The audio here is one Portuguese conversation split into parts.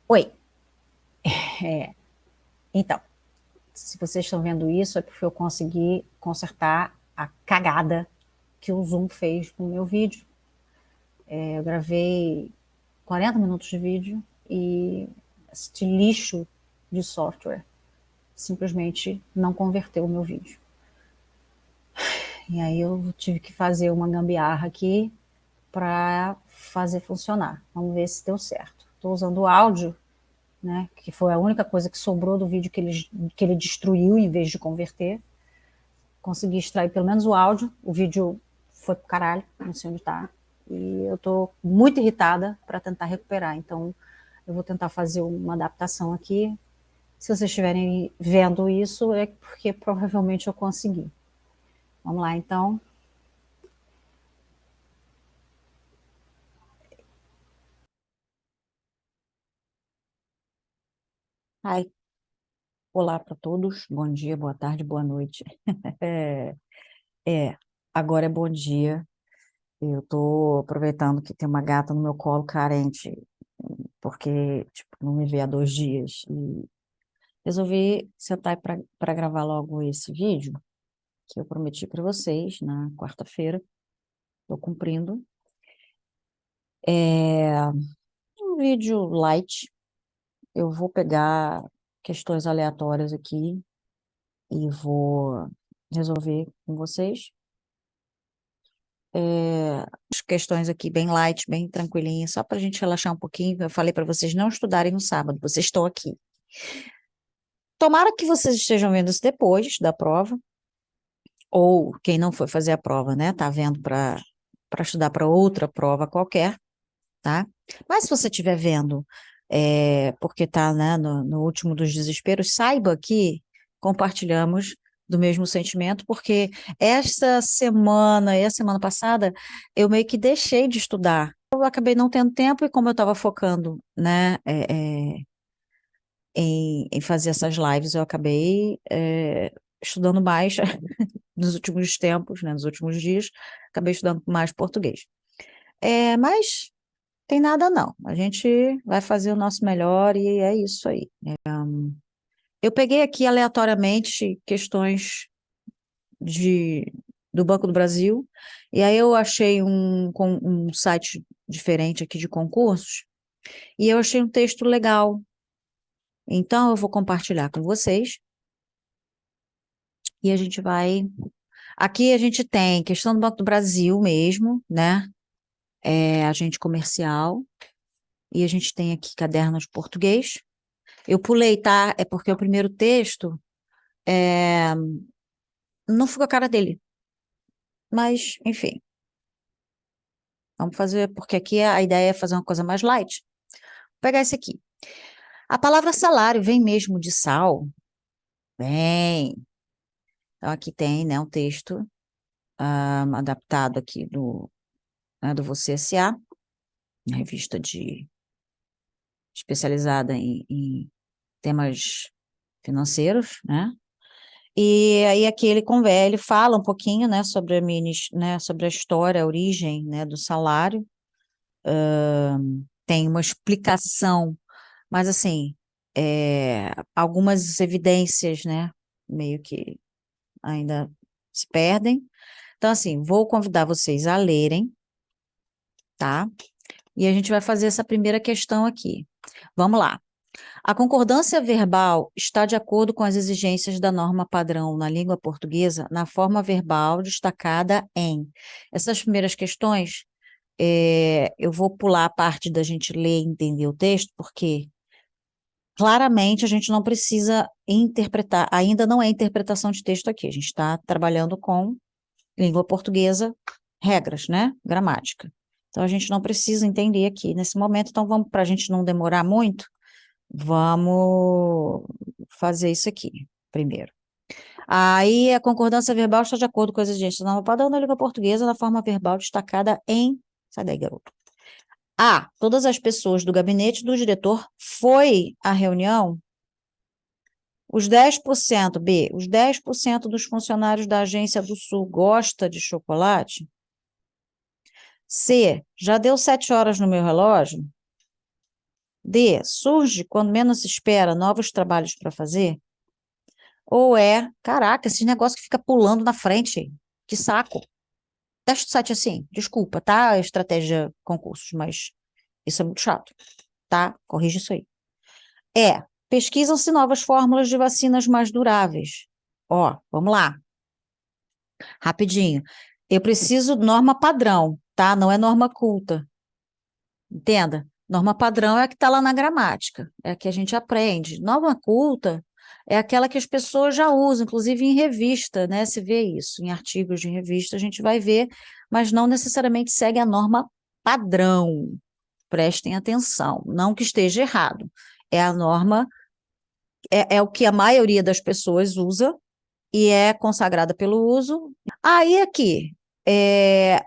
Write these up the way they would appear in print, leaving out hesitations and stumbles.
Oi, então, se vocês estão vendo isso, é porque eu consegui consertar a cagada que o Zoom fez no meu vídeo. Eu gravei 40 minutos de vídeo e este lixo de software simplesmente não converteu o meu vídeo. E aí eu tive que fazer uma gambiarra aqui para fazer funcionar. Vamos ver se deu certo. Estou usando o áudio, né, que foi a única coisa que sobrou do vídeo que ele destruiu em vez de converter. Consegui extrair pelo menos o áudio, o vídeo foi pro caralho, não sei onde tá. E eu tô muito irritada para tentar recuperar, então eu vou tentar fazer uma adaptação aqui. Se vocês estiverem vendo isso, é porque provavelmente eu consegui. Vamos lá, então. Ai, olá para todos, bom dia, boa tarde, boa noite. É, é, agora é bom dia. Eu tô aproveitando que tem uma gata no meu colo carente, porque, tipo, não me vê há 2 dias. E resolvi sentar para gravar logo esse vídeo que eu prometi para vocês na quarta-feira. Estou cumprindo. É um vídeo light. Eu vou pegar questões aleatórias aqui e vou resolver com vocês. As questões aqui bem light, bem tranquilinhas, só para a gente relaxar um pouquinho. Eu falei para vocês não estudarem no sábado, vocês estão aqui. Tomara que vocês estejam vendo isso depois da prova, ou quem não foi fazer a prova, né, tá vendo para estudar para outra prova qualquer, tá? Mas se você estiver vendo, porque tá, né, no último dos desesperos, saiba que compartilhamos do mesmo sentimento, porque esta semana e a semana passada eu meio que deixei de estudar. Eu acabei não tendo tempo e como eu estava focando, né, em fazer essas lives, eu acabei estudando mais nos últimos tempos, né, nos últimos dias, acabei estudando mais português. Mas tem nada não, a gente vai fazer o nosso melhor e é isso aí. Eu peguei aqui aleatoriamente questões de, do Banco do Brasil, e aí eu achei um site diferente aqui de concursos, e eu achei um texto legal, então eu vou compartilhar com vocês, e a gente vai... Aqui a gente tem questão do Banco do Brasil mesmo, né? Agente comercial, e a gente tem aqui caderno de português. Eu pulei, tá? É porque o primeiro texto não ficou a cara dele. Mas, enfim, vamos fazer, porque aqui a ideia é fazer uma coisa mais light. Vou pegar esse aqui. A palavra salário vem mesmo de sal? Vem. Então, aqui tem, né, um texto adaptado aqui do Você S.A., revista especializada em temas financeiros, né? E aí aqui ele fala um pouquinho, né, sobre né, sobre a história, a origem, né, do salário. Tem uma explicação, mas assim, algumas evidências, né, meio que ainda se perdem. Então, assim, vou convidar vocês a lerem, tá? E a gente vai fazer essa primeira questão aqui. Vamos lá. A concordância verbal está de acordo com as exigências da norma padrão na língua portuguesa, na forma verbal destacada em. Essas primeiras questões, eu vou pular a parte da gente ler e entender o texto, porque claramente a gente não precisa interpretar, ainda não é interpretação de texto aqui, a gente está trabalhando com língua portuguesa, regras, né? Gramática. Então a gente não precisa entender aqui nesse momento, então vamos, para a gente não demorar muito, vamos fazer isso aqui primeiro. Aí a concordância verbal está de acordo com as exigências da norma padrão da língua portuguesa na forma verbal destacada em. Sai daí, garoto. A. Todas as pessoas do gabinete do diretor foi à reunião. Os 10%, B. Os 10% dos funcionários da Agência do Sul gosta de chocolate. C. Já deu 7 horas no meu relógio. D, surge quando menos se espera novos trabalhos para fazer? Ou é, caraca, esse negócio que fica pulando na frente, que saco. Teste o site assim, desculpa, tá? Estratégia concursos, mas isso é muito chato, tá? Corrige isso aí. É, pesquisam-se novas fórmulas de vacinas mais duráveis. Ó, vamos lá, rapidinho. Eu preciso de norma padrão, tá? Não é norma culta. Entenda? Norma padrão é a que está lá na gramática, é a que a gente aprende. Norma culta é aquela que as pessoas já usam, inclusive em revista, né? Se vê isso, em artigos de revista a gente vai ver, mas não necessariamente segue a norma padrão. Prestem atenção, não que esteja errado. É a norma, é o que a maioria das pessoas usa e é consagrada pelo uso. Aí aqui, é,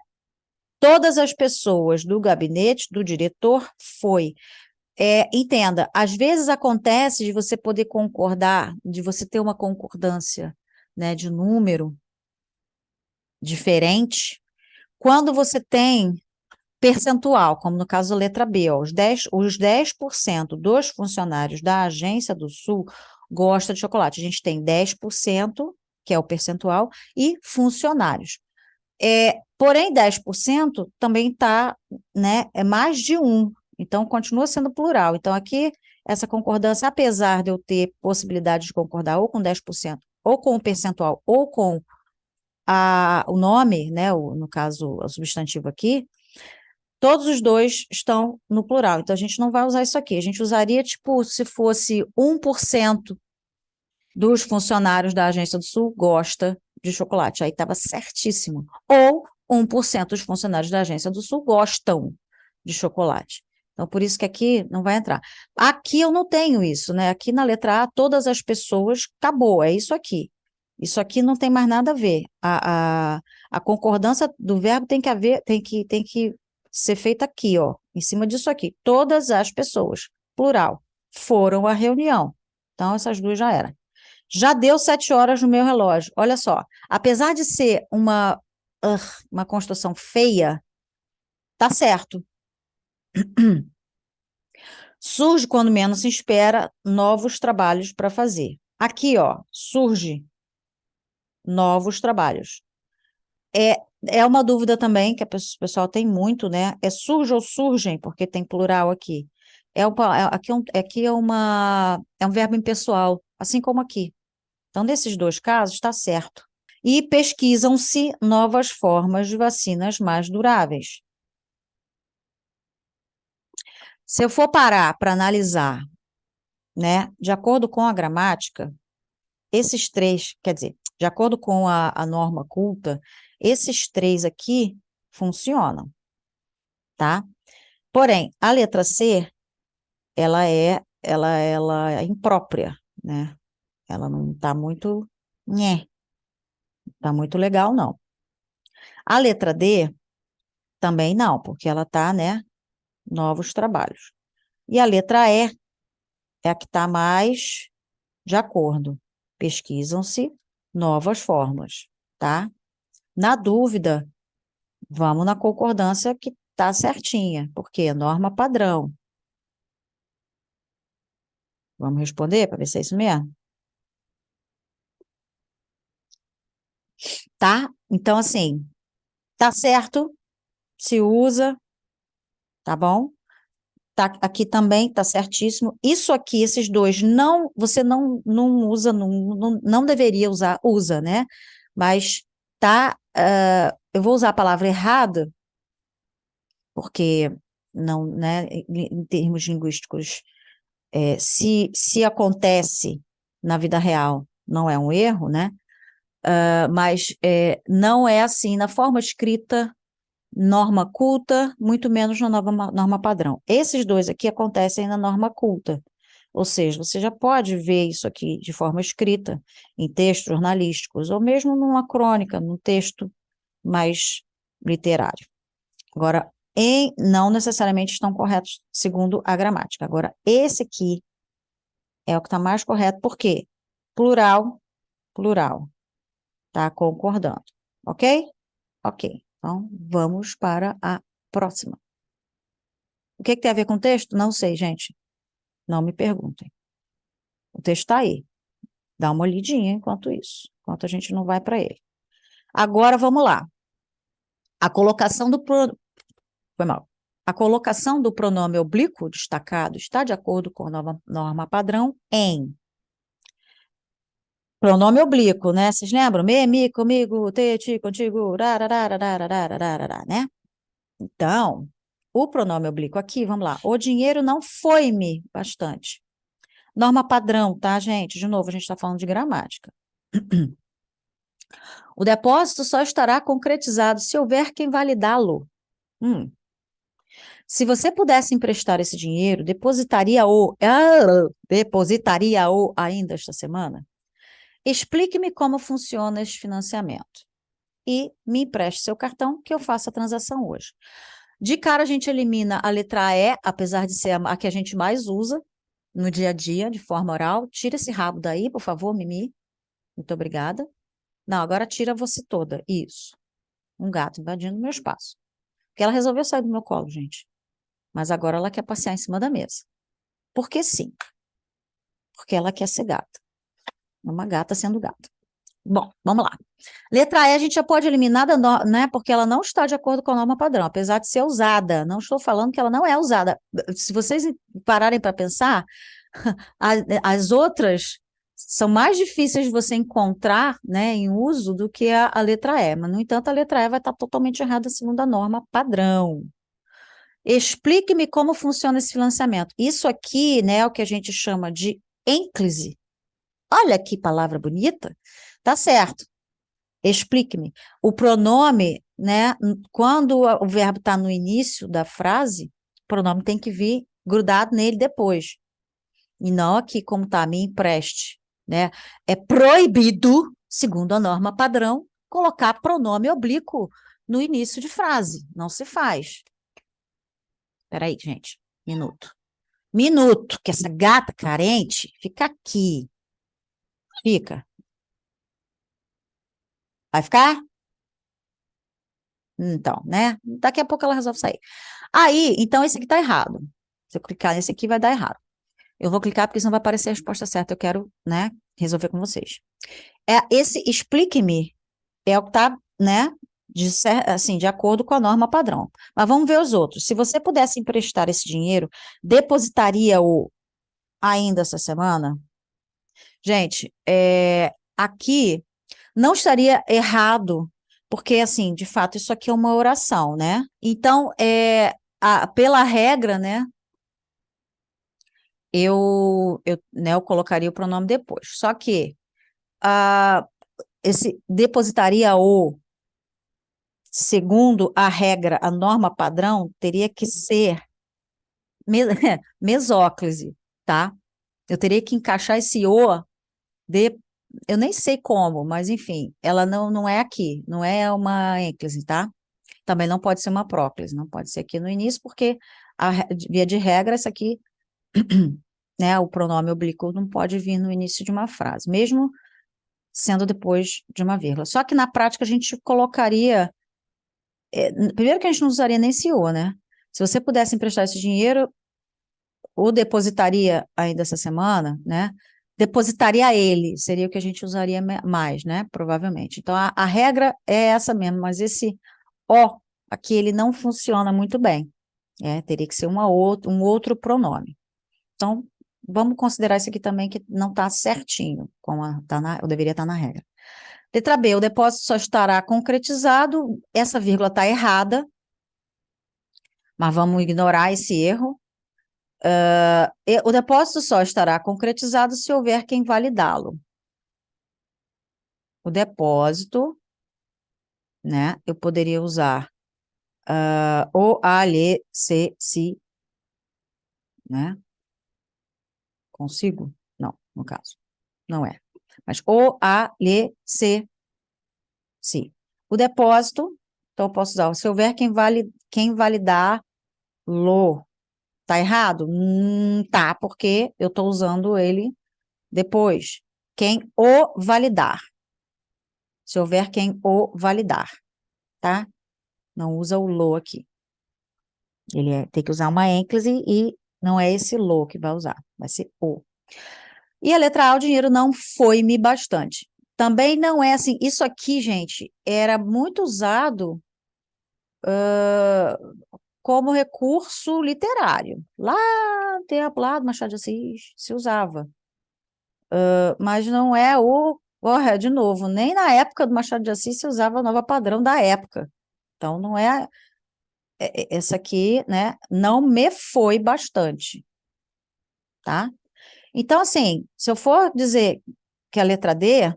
todas as pessoas do gabinete do diretor foi. Entenda, às vezes acontece de você poder concordar, de você ter uma concordância, né, de número diferente, quando você tem percentual, como no caso da letra B, ó, os 10% dos funcionários da Agência do Sul gostam de chocolate. A gente tem 10%, que é o percentual, e funcionários. Porém, 10% também está, né, é mais de um, então continua sendo plural. Então, aqui, essa concordância, apesar de eu ter possibilidade de concordar ou com 10%, ou com o percentual, ou com o nome, né, no caso, o substantivo aqui, todos os dois estão no plural. Então, a gente não vai usar isso aqui. A gente usaria, tipo, se fosse 1% dos funcionários da Agência do Sul gosta de chocolate. Aí estava certíssimo. Ou 1% dos funcionários da Agência do Sul gostam de chocolate. Então, por isso que aqui não vai entrar. Aqui eu não tenho isso, né? Aqui na letra A, todas as pessoas, acabou, é isso aqui. Isso aqui não tem mais nada a ver. A concordância do verbo tem que haver, tem que ser feita aqui, ó, em cima disso aqui. Todas as pessoas, plural, foram à reunião. Então, essas duas já eram. Já deu 7 horas no meu relógio. Olha só, apesar de ser uma construção feia, tá certo. Surge quando menos se espera novos trabalhos para fazer. Aqui, ó, surge novos trabalhos. É uma dúvida também que o pessoal tem muito, né? É surge ou surgem, porque tem plural aqui. Aqui é um verbo impessoal, assim como aqui. Então, nesses dois casos, está certo. E pesquisam-se novas formas de vacinas mais duráveis. Se eu for parar para analisar, né, de acordo com a gramática, esses três, quer dizer, de acordo com a norma culta, esses três aqui funcionam, tá? Porém, a letra C, ela é imprópria, né? Ela não está muito, né, tá muito legal, não. A letra D, também não, porque ela está, né, novos trabalhos. E a letra E é a que está mais de acordo. Pesquisam-se novas formas, tá? Na dúvida, vamos na concordância que está certinha, porque é norma padrão. Vamos responder para ver se é isso mesmo? Tá? Então, assim, tá certo, se usa, tá bom? Tá, aqui também tá certíssimo. Isso aqui, esses dois, não, você não usa, não deveria usar, usa, né? Mas tá, eu vou usar a palavra errada, porque não, né, em termos linguísticos, se acontece na vida real, não é um erro, né? Mas não é assim na forma escrita, norma culta, muito menos na norma padrão. Esses dois aqui acontecem na norma culta, ou seja, você já pode ver isso aqui de forma escrita, em textos jornalísticos, ou mesmo numa crônica, num texto mais literário. Agora, não necessariamente estão corretos segundo a gramática. Agora, esse aqui é o que está mais correto, porque plural, plural, tá concordando, ok? Ok, então vamos para a próxima. O que tem a ver com texto? Não sei, gente. Não me perguntem. O texto está aí. Dá uma olhadinha enquanto isso, enquanto a gente não vai para ele. Agora, vamos lá. A colocação do... Foi mal. A colocação do pronome oblíquo destacado está de acordo com a norma padrão em pronome oblíquo, né? Vocês lembram? Me, mi, comigo, te, ti, contigo, rarararararararararará, né? Então, o pronome oblíquo aqui, vamos lá. O dinheiro não foi-me bastante. Norma padrão, tá, gente? De novo, a gente está falando de gramática. O depósito só estará concretizado se houver quem validá-lo. Se você pudesse emprestar esse dinheiro, depositaria-o ainda esta semana? Explique-me como funciona esse financiamento e me empreste seu cartão que eu faça a transação hoje. De cara, a gente elimina a letra E, apesar de ser a que a gente mais usa no dia a dia, de forma oral. Tira esse rabo daí, por favor, Mimi. Muito obrigada. Não, agora tira você toda. Isso. Um gato invadindo o meu espaço. Porque ela resolveu sair do meu colo, gente. Mas agora ela quer passear em cima da mesa. Porque sim. Porque ela quer ser gata. Uma gata sendo gata. Bom, vamos lá. Letra E a gente já pode eliminar, né, porque ela não está de acordo com a norma padrão, apesar de ser usada. Não estou falando que ela não é usada. Se vocês pararem para pensar, as outras são mais difíceis de você encontrar, né, em uso do que a letra E. Mas, no entanto, a letra E vai estar totalmente errada segundo a norma padrão. Explique-me como funciona esse financiamento. Isso aqui, né, é o que a gente chama de ênclise. Olha que palavra bonita. Tá certo. Explique-me. O pronome, né, quando o verbo está no início da frase, o pronome tem que vir grudado nele depois. E não aqui como está, me empreste, né? É proibido, segundo a norma padrão, colocar pronome oblíquo no início de frase. Não se faz. Espera aí, gente. Minuto. Minuto, que essa gata carente fica aqui. Fica. Vai ficar? Então, né? Daqui a pouco ela resolve sair. Aí, então esse aqui tá errado. Se eu clicar nesse aqui, vai dar errado. Eu vou clicar porque senão vai aparecer a resposta certa. Eu quero, né, resolver com vocês. Esse explique-me é o que tá, né, assim, de acordo com a norma padrão. Mas vamos ver os outros. Se você pudesse emprestar esse dinheiro, depositaria-o ainda essa semana? Gente, aqui não estaria errado, porque, assim, de fato, isso aqui é uma oração, né? Então, pela regra, né, eu colocaria o pronome depois. Só que esse depositaria o, segundo a regra, a norma padrão, teria que ser mesóclise, tá? Eu teria que encaixar esse o de, eu nem sei como, mas enfim, ela não é aqui, não é uma ênclise, tá? Também não pode ser uma próclise, não pode ser aqui no início, porque via de regra, essa aqui, né, o pronome oblíquo não pode vir no início de uma frase, mesmo sendo depois de uma vírgula. Só que na prática a gente colocaria, primeiro que a gente não usaria nem esse o, né? Se você pudesse emprestar esse dinheiro, ou depositaria ainda essa semana, né? Depositaria ele, seria o que a gente usaria mais, né? Provavelmente. Então, a regra é essa mesmo, mas esse O aqui, ele não funciona muito bem. Teria que ser um outro pronome. Então, vamos considerar isso aqui também que não está certinho, eu deveria estar na regra. Letra B, o depósito só estará concretizado, essa vírgula está errada, mas vamos ignorar esse erro. O depósito só estará concretizado se houver quem validá-lo. O depósito, né, eu poderia usar o, a, lhe, se, si, né? Consigo? Não, no caso. Não é. Mas o, a, lhe, se, si. O depósito, então eu posso usar, se houver quem validar-lo. Tá errado? Tá, porque eu estou usando ele depois. Quem o validar. Se houver quem o validar, tá? Não usa o lo aqui. Ele tem que usar uma ênclise e Não é esse lo que vai usar, vai ser o. E a letra A, o dinheiro não foi-me bastante. Também não é assim, isso aqui, gente, era muito usado como recurso literário. Lá no tempo, lá do Machado de Assis, se usava. Mas não é de novo, nem na época do Machado de Assis se usava a nova padrão da época. Então, não é, essa aqui, né, não me foi bastante, tá? Então, assim, se eu for dizer que a letra D,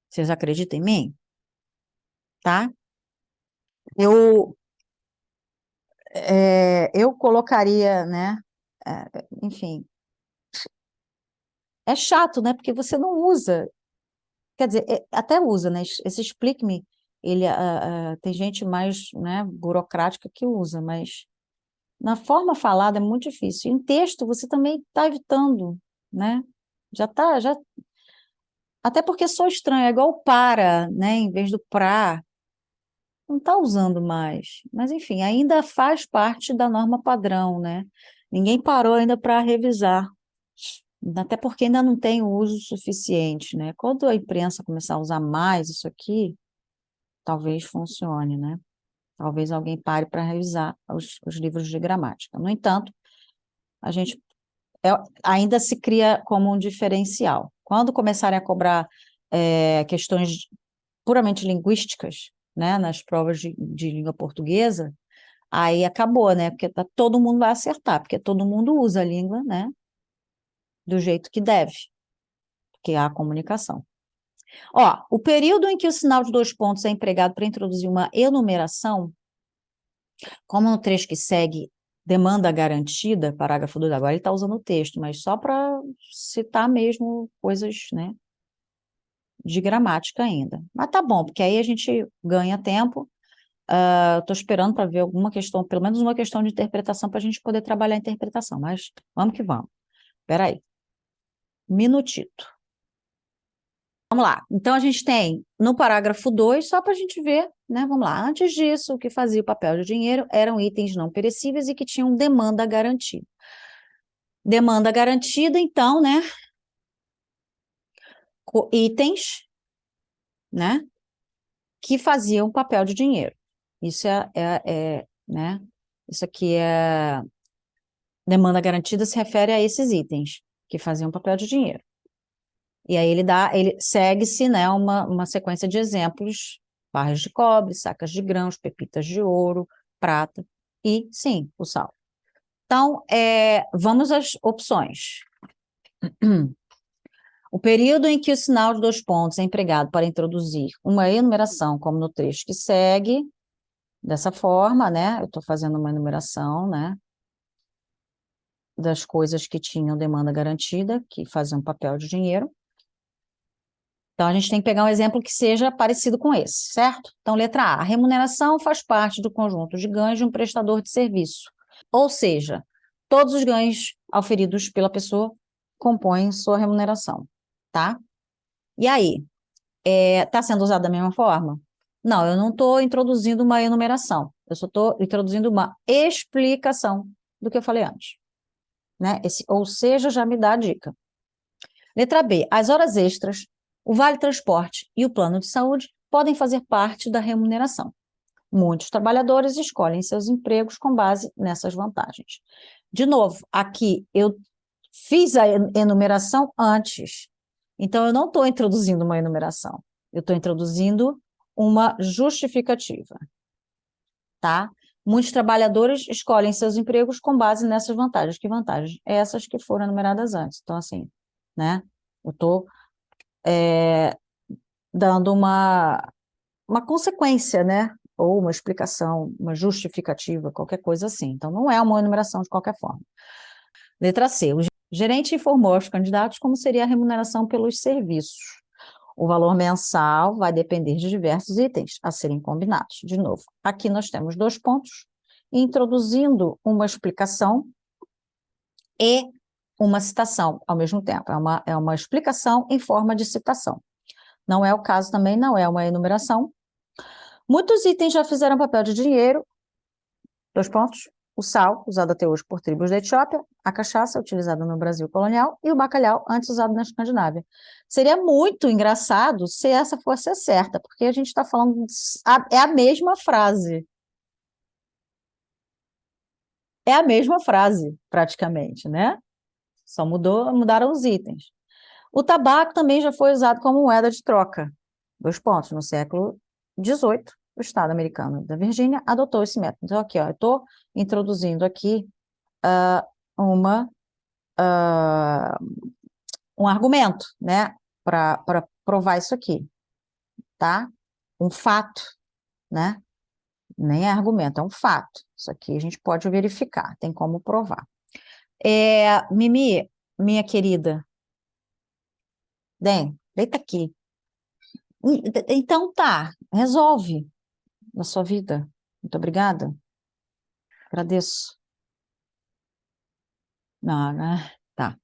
vocês acreditam em mim, tá? Eu, eu colocaria, né, enfim, é chato, né, porque você não usa, quer dizer, até usa, né, esse explique-me, ele, tem gente mais, né, burocrática que usa, mas na forma falada é muito difícil. Em texto, você também está evitando, né? Já, até porque sou estranho, é igual para, né, em vez do pra, não está usando mais. Mas, enfim, ainda faz parte da norma padrão, né? Ninguém parou ainda para revisar, até porque ainda não tem o uso suficiente, né? Quando a imprensa começar a usar mais isso aqui, talvez funcione, né? Talvez alguém pare para revisar os livros de gramática. No entanto, a gente ainda se cria como um diferencial. Quando começarem a cobrar questões puramente linguísticas, né, nas provas de língua portuguesa, aí acabou, né? Porque todo mundo vai acertar, porque todo mundo usa a língua, né, do jeito que deve, que é a comunicação. Ó, o período em que o sinal de dois pontos é empregado para introduzir uma enumeração, como no trecho que segue, demanda garantida, parágrafo 2, agora ele está usando o texto, mas só para citar mesmo coisas, né, de gramática ainda. Mas tá bom, porque aí a gente ganha tempo. Estou esperando para ver alguma questão, pelo menos uma questão de interpretação, para a gente poder trabalhar a interpretação, mas vamos que vamos. Espera aí, minutito. Vamos lá. Então, a gente tem no parágrafo 2, só para a gente ver, né? Vamos lá. Antes disso, o que fazia o papel de dinheiro eram itens não perecíveis e que tinham demanda garantida. Demanda garantida, então, né? Itens, né? Que faziam papel de dinheiro. Isso né? Isso aqui é demanda garantida, se refere a esses itens que faziam papel de dinheiro. E aí ele segue-se, né, uma sequência de exemplos: barras de cobre, sacas de grãos, pepitas de ouro, prata e, sim, o sal. Então, vamos às opções. O período em que o sinal de dois pontos é empregado para introduzir uma enumeração, como no trecho que segue, dessa forma, né? Eu estou fazendo uma enumeração, né? Das coisas que tinham demanda garantida, que faziam papel de dinheiro. Então, a gente tem que pegar um exemplo que seja parecido com esse, certo? Então, letra A, a remuneração faz parte do conjunto de ganhos de um prestador de serviço. Ou seja, todos os ganhos auferidos pela pessoa compõem sua remuneração, tá? E aí, está sendo usado da mesma forma? Não, eu não estou introduzindo uma enumeração, eu só estou introduzindo uma explicação do que eu falei antes, né? Ou seja, já me dá a dica. Letra B, as horas extras, o vale-transporte e o plano de saúde podem fazer parte da remuneração. Muitos trabalhadores escolhem seus empregos com base nessas vantagens. De novo, aqui eu fiz a enumeração antes, então eu não estou introduzindo uma enumeração, eu estou introduzindo uma justificativa, tá? Muitos trabalhadores escolhem seus empregos com base nessas vantagens. Que vantagens? Essas que foram enumeradas antes. Então, assim, né? Eu estou dando uma consequência, né? Ou uma explicação, uma justificativa, qualquer coisa assim. Então, não é uma enumeração de qualquer forma. Letra C. O gerente informou aos candidatos como seria a remuneração pelos serviços. O valor mensal vai depender de diversos itens a serem combinados. De novo, aqui nós temos dois pontos, introduzindo uma explicação e uma citação ao mesmo tempo. É uma explicação em forma de citação. Não é o caso também, não é uma enumeração. Muitos itens já fizeram papel de dinheiro, dois pontos, o sal, usado até hoje por tribos da Etiópia, a cachaça, utilizada no Brasil colonial, e o bacalhau, antes usado na Escandinávia. Seria muito engraçado se essa fosse a certa, porque a gente está falando, é a mesma frase. É a mesma frase, praticamente, né? Só mudaram os itens. O tabaco também já foi usado como moeda de troca. Dois pontos. No século XVIII, o Estado americano da Virgínia adotou esse método. Então, aqui, ó, eu estou introduzindo aqui uma, ah, um argumento, né, para provar isso aqui, tá? Um fato, né? Nem é argumento, é um fato. Isso aqui a gente pode verificar, tem como provar. Mimi, minha querida, deita aqui. Então tá, resolve na sua vida. Muito obrigada. Agradeço. Não, né? Tá.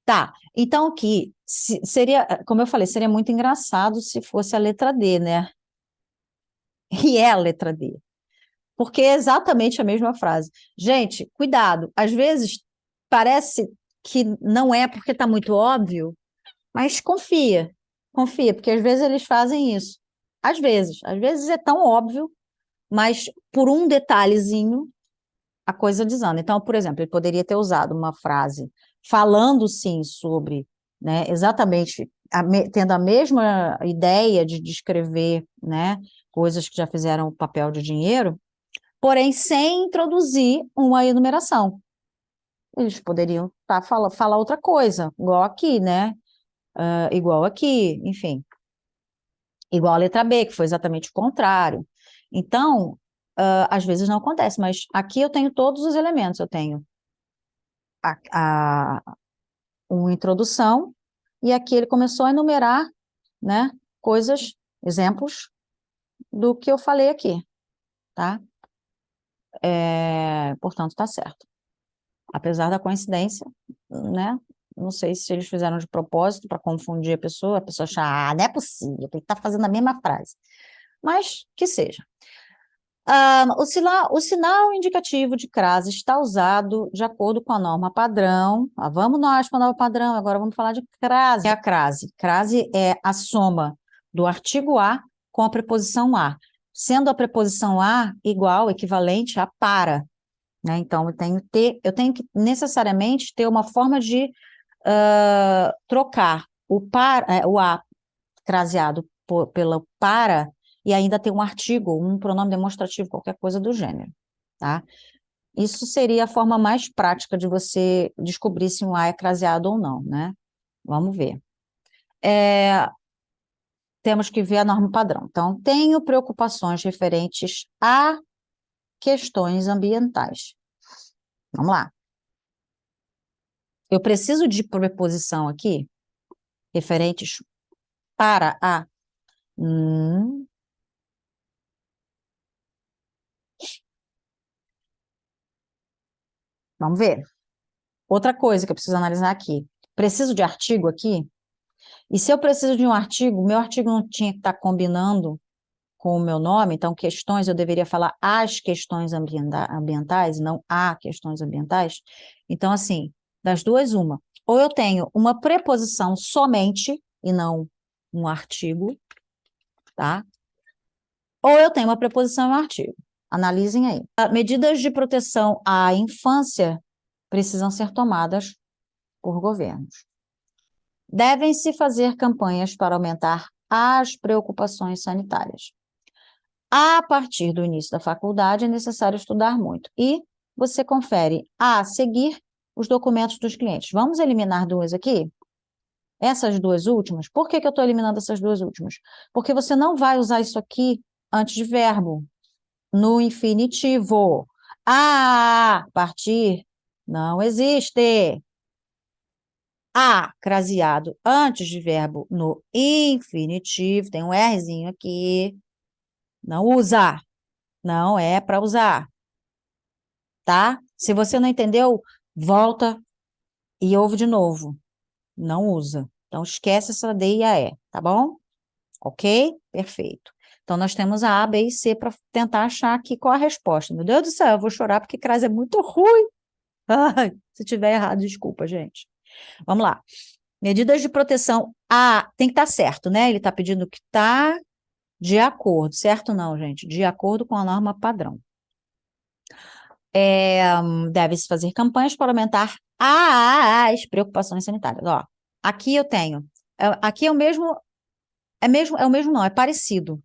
Tá. Então aqui seria, como eu falei, seria muito engraçado se fosse a letra D, né? E é a letra D. Porque é exatamente a mesma frase. Gente, cuidado. Às vezes parece que não é porque está muito óbvio, mas confia. Confia, porque às vezes eles fazem isso. Às vezes é tão óbvio, mas por um detalhezinho a coisa desanda. Então, por exemplo, ele poderia ter usado uma frase falando sim sobre, né, exatamente tendo a mesma ideia de descrever, né, coisas que já fizeram o papel de dinheiro, porém sem introduzir uma enumeração. Eles poderiam falar outra coisa, igual aqui, né? Igual aqui, enfim. Igual a letra B, que foi exatamente o contrário. Então, às vezes não acontece, mas aqui eu tenho todos os elementos. Eu tenho uma introdução, e aqui ele começou a enumerar, né, coisas, exemplos do que eu falei aqui, tá? Portanto, está certo. Apesar da coincidência, né? Não sei se eles fizeram de propósito para confundir a pessoa achar, não é possível, tem que estar fazendo a mesma frase. Mas que seja. O sinal indicativo de crase está usado de acordo com a norma padrão. Vamos nós para a norma padrão, agora vamos falar de crase. É a crase. Crase é a soma do artigo A com a preposição a, sendo a preposição a igual, equivalente a para. Né? Então, eu tenho que necessariamente ter uma forma de trocar o a craseado pelo para e ainda ter um artigo, um pronome demonstrativo, qualquer coisa do gênero, tá? Isso seria a forma mais prática de você descobrir se um A é craseado ou não, né? Vamos ver. Temos que ver a norma padrão. Então, tenho preocupações referentes a questões ambientais. Vamos lá. Eu preciso de preposição aqui, referentes para a. Vamos ver. Outra coisa que eu preciso analisar aqui. Preciso de artigo aqui? E se eu preciso de um artigo, meu artigo não tinha que estar combinando com o meu nome, então questões, eu deveria falar as questões ambientais, não a questões ambientais. Então, assim, das duas, uma. Ou eu tenho uma preposição somente, e não um artigo, tá? Ou eu tenho uma preposição e um artigo. Analisem aí. Medidas de proteção à infância precisam ser tomadas por governos. Devem-se fazer campanhas para aumentar as preocupações sanitárias. A partir do início da faculdade, é necessário estudar muito. E você confere a seguir os documentos dos clientes. Vamos eliminar duas aqui? Essas duas últimas. Por que eu estou eliminando essas duas últimas? Porque você não vai usar isso aqui antes de verbo, no infinitivo. A partir não existe. A, craseado antes de verbo no infinitivo, tem um Rzinho aqui, não usa, não é para usar, tá? Se você não entendeu, volta e ouve de novo, não usa. Então, esquece essa D e a E, tá bom? Ok? Perfeito. Então, nós temos a A, B e C para tentar achar aqui qual a resposta. Meu Deus do céu, eu vou chorar porque crase é muito ruim. Ai, se tiver errado, desculpa, gente. Vamos lá. Medidas de proteção. A, tem que estar certo, né? Ele está pedindo que está de acordo. Certo não, gente? De acordo com a norma padrão. Deve-se fazer campanhas para aumentar as preocupações sanitárias. Ó, aqui eu tenho. Aqui é o mesmo não, é parecido,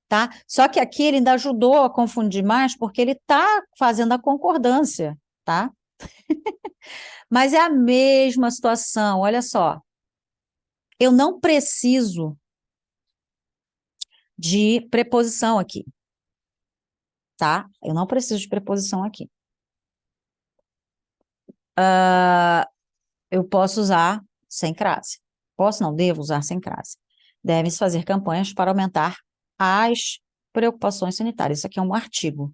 tá? Só que aqui ele ainda ajudou a confundir mais, porque ele está fazendo a concordância, tá? Mas é a mesma situação, olha só. Eu não preciso de preposição aqui, tá? Eu não preciso de preposição aqui. Eu posso usar sem crase. Posso não, devo usar sem crase. Devem-se fazer campanhas para aumentar as preocupações sanitárias. Isso aqui é um artigo.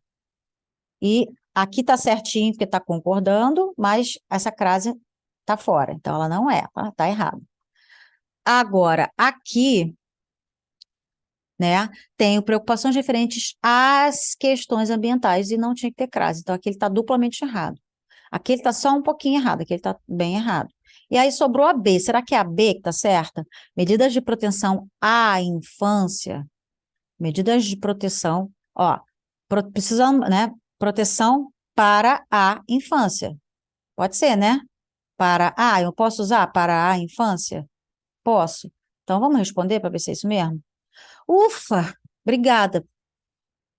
E aqui está certinho, porque está concordando, mas essa crase está fora. Então, ela não é, está errada. Agora, aqui, né, tenho preocupações referentes às questões ambientais e não tinha que ter crase. Então, aqui ele está duplamente errado. Aqui ele está só um pouquinho errado, aqui ele está bem errado. E aí sobrou a B. Será que é a B que está certa? Medidas de proteção à infância. Medidas de proteção, ó, precisamos, né? Proteção para a infância. Pode ser, né? Eu posso usar para a infância? Posso. Então vamos responder para ver se é isso mesmo? Ufa! Obrigada.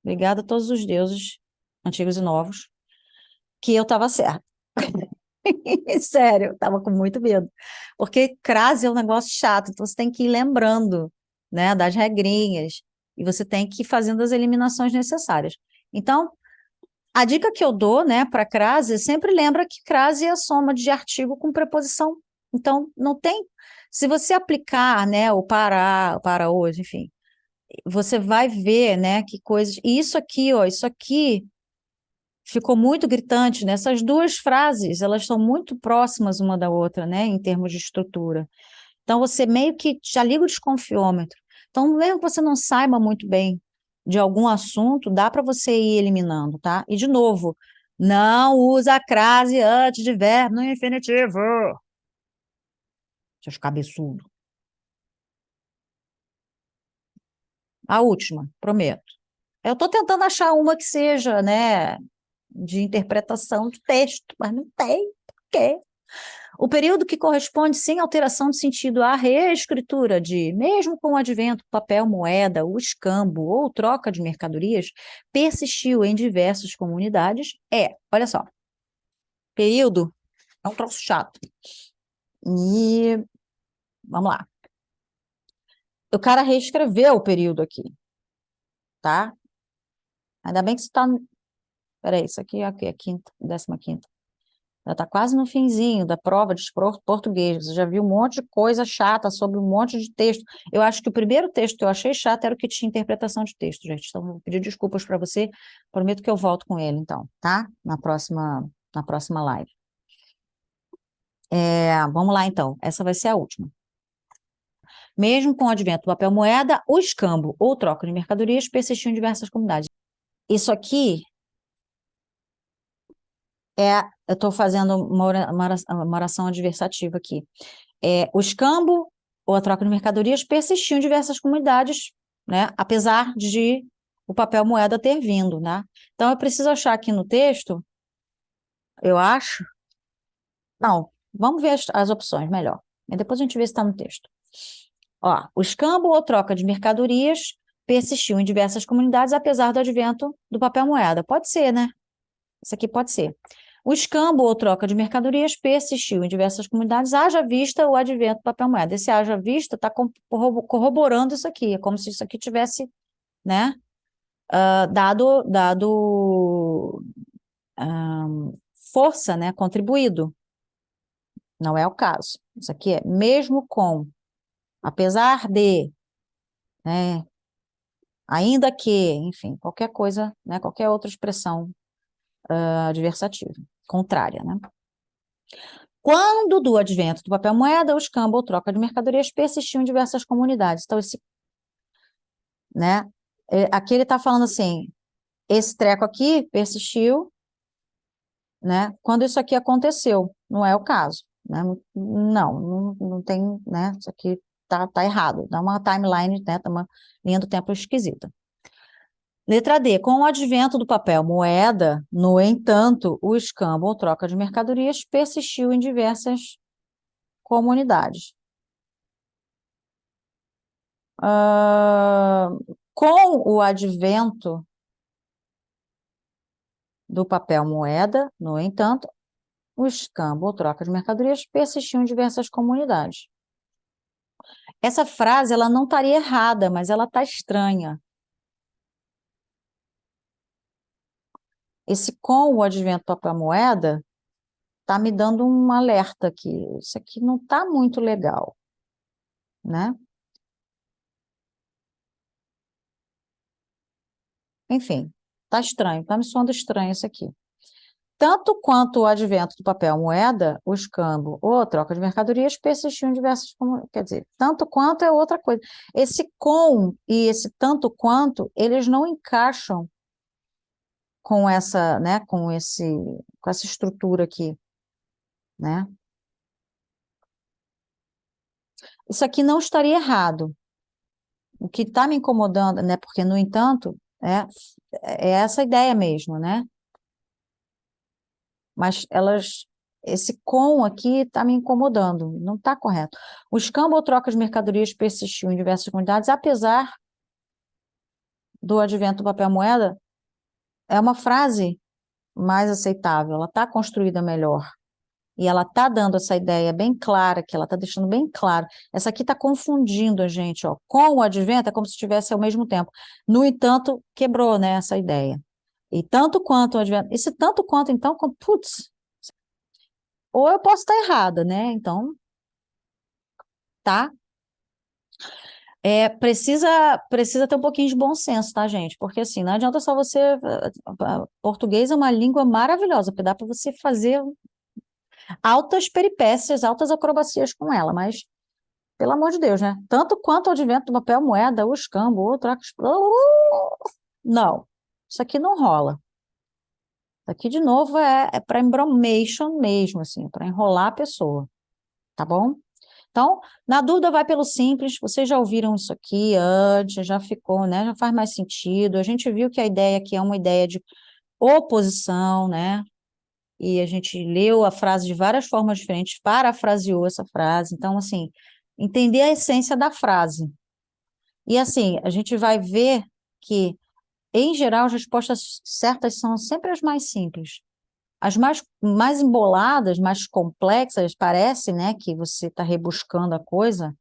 Obrigada a todos os deuses, antigos e novos, que eu estava certa. Sério, eu tava com muito medo. Porque crase é um negócio chato, então você tem que ir lembrando, né, das regrinhas, e você tem que ir fazendo as eliminações necessárias. Então, a dica que eu dou, né, para crase, sempre lembra que crase é a soma de artigo com preposição. Então, não tem. Se você aplicar, né, o para hoje, enfim, você vai ver, né, que coisas. E isso aqui, ó, isso aqui ficou muito gritante, né? Essas duas frases, elas são muito próximas uma da outra, né, em termos de estrutura. Então, você meio que já liga o desconfiômetro. Então, mesmo que você não saiba muito bem de algum assunto, dá para você ir eliminando, tá? E, de novo, não usa a crase antes de verbo no infinitivo. Seus cabeçudos. A última, prometo. Eu estou tentando achar uma que seja, né, de interpretação de texto, mas não tem. Por quê? O período que corresponde sem alteração de sentido à reescritura de, mesmo com o advento do papel moeda, o escambo ou troca de mercadorias, persistiu em diversas comunidades, olha só, período é um troço chato. E, vamos lá. O cara reescreveu o período aqui, tá? Ainda bem que você está... Peraí, isso aqui é a quinta, 15ª. Já está quase no finzinho da prova de português. Você já viu um monte de coisa chata sobre um monte de texto. Eu acho que o primeiro texto que eu achei chato era o que tinha interpretação de texto, gente. Então, vou pedir desculpas para você. Prometo que eu volto com ele, então, tá? Na próxima live. Vamos lá, então. Essa vai ser a última. Mesmo com o advento do papel moeda, o escambo ou troca de mercadorias persistiu em diversas comunidades. Isso aqui eu estou fazendo uma oração adversativa aqui. O escambo ou a troca de mercadorias persistiu em diversas comunidades, né? Apesar de o papel moeda ter vindo, né? Então, eu preciso achar aqui no texto, eu acho. Não, vamos ver as opções melhor. E depois a gente vê se está no texto. Ó, o escambo ou troca de mercadorias persistiu em diversas comunidades, apesar do advento do papel moeda. Pode ser, né? Isso aqui pode ser. O escambo ou troca de mercadorias persistiu em diversas comunidades, haja vista o advento do papel moeda. Esse haja vista está corroborando isso aqui, é como se isso aqui tivesse, né, dado força, né, contribuído. Não é o caso. Isso aqui é mesmo com, apesar de, né, ainda que, enfim, qualquer coisa, né, qualquer outra expressão adversativa, contrária, né? Quando do advento do papel moeda, o escambo ou troca de mercadorias persistiu em diversas comunidades. Então, né? Aqui ele está falando assim, esse treco aqui persistiu, né? Quando isso aqui aconteceu, não é o caso, né? Não tem, né? Isso aqui tá errado, dá uma timeline, né? Tá uma linha do tempo esquisita. Letra D, com o advento do papel moeda, no entanto, o escambo ou troca de mercadorias persistiu em diversas comunidades. Ah, com o advento do papel moeda, no entanto, o escambo ou troca de mercadorias persistiu em diversas comunidades. Essa frase, ela não estaria errada, mas ela está estranha. Esse com o advento do papel moeda está me dando um alerta aqui. Isso aqui não está muito legal, né? Enfim, está estranho, está me soando estranho isso aqui. Tanto quanto o advento do papel moeda, o escambo ou a troca de mercadorias persistiu em diversas comunidades. Quer dizer, tanto quanto é outra coisa. Esse com e esse tanto quanto, eles não encaixam com essa, né, com essa estrutura aqui, né? Isso aqui não estaria errado. O que está me incomodando, né? Porque, no entanto, é essa ideia mesmo, né? Mas esse com aqui está me incomodando, não está correto. O escambo ou troca de mercadorias persistiu em diversas comunidades, apesar do advento do papel moeda, é uma frase mais aceitável, ela está construída melhor. E ela está dando essa ideia bem clara, que ela está deixando bem claro. Essa aqui está confundindo a gente, ó. Com o advento é como se estivesse ao mesmo tempo. No entanto, quebrou, né, essa ideia. E tanto quanto o advento. Esse tanto quanto, então, putz, ou eu posso estar errada, né? Então, tá? Precisa ter um pouquinho de bom senso, tá, gente? Porque assim, não adianta só você. Português é uma língua maravilhosa, porque dá para você fazer altas peripécias, altas acrobacias com ela, mas pelo amor de Deus, né? Tanto quanto o advento do papel moeda, o escambo, o troca. Não, isso aqui não rola. Isso aqui, de novo, é para embromation mesmo, assim, para enrolar a pessoa, tá bom? Então, na dúvida, vai pelo simples. Vocês já ouviram isso aqui antes, já ficou, né? Já faz mais sentido. A gente viu que a ideia aqui é uma ideia de oposição, né? E a gente leu a frase de várias formas diferentes, parafraseou essa frase. Então, assim, entender a essência da frase. E, assim, a gente vai ver que, em geral, as respostas certas são sempre as mais simples. As mais emboladas, mais complexas, parece, né, que você está rebuscando a coisa.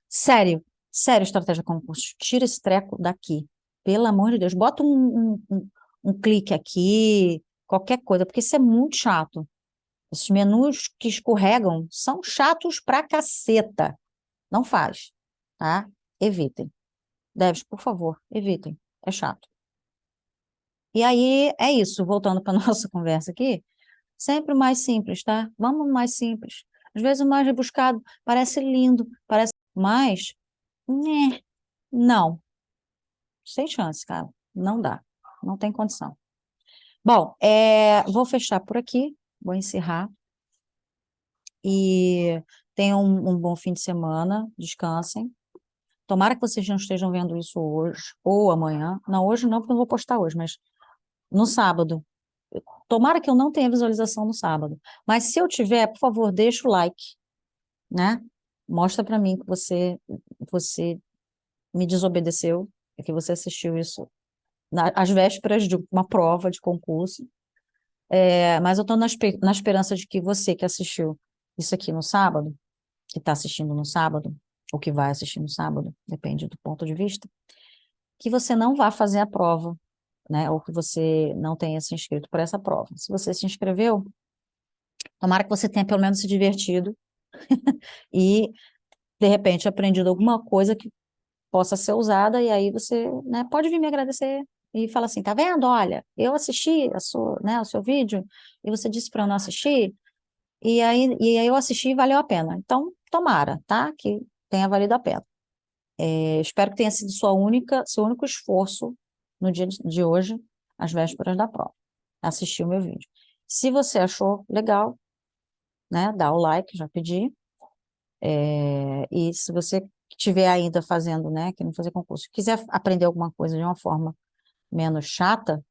Sério, estratégia concurso. Tira esse treco daqui. Pelo amor de Deus, bota um clique aqui, qualquer coisa, porque isso é muito chato. Esses menus que escorregam são chatos pra caceta. Não faz, tá? Evitem. Deves, por favor, evitem. É chato. E aí, é isso. Voltando para nossa conversa aqui, sempre mais simples, tá? Vamos mais simples. Às vezes o mais rebuscado parece lindo, parece, mas, né, não. Sem chance, cara. Não dá. Não tem condição. Bom, vou fechar por aqui. Vou encerrar. E tenham um bom fim de semana. Descansem. Tomara que vocês não estejam vendo isso hoje ou amanhã. Não, hoje não, porque eu não vou postar hoje, mas no sábado. Tomara que eu não tenha visualização no sábado. Mas se eu tiver, por favor, deixa o like, né? Mostra para mim que você me desobedeceu, que você assistiu isso às vésperas de uma prova de concurso. Mas eu estou na esperança de que você que assistiu isso aqui no sábado, que está assistindo no sábado, ou que vai assistir no sábado, depende do ponto de vista, que você não vá fazer a prova, né? Ou que você não tenha se inscrito para essa prova. Se você se inscreveu, tomara que você tenha pelo menos se divertido e, de repente, aprendido alguma coisa que possa ser usada, e aí você, né, pode vir me agradecer e falar assim, tá vendo? Olha, eu assisti né, o seu vídeo, e você disse para eu não assistir, e aí eu assisti e valeu a pena. Então, tomara, tá? Que tenha valido a pena. Espero que tenha sido seu único esforço no dia de hoje, às vésperas da prova. Assistir o meu vídeo. Se você achou legal, né, dá o like, já pedi. E se você estiver ainda fazendo, né, querendo fazer concurso, quiser aprender alguma coisa de uma forma menos chata,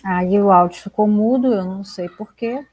aí o áudio ficou mudo, eu não sei por quê.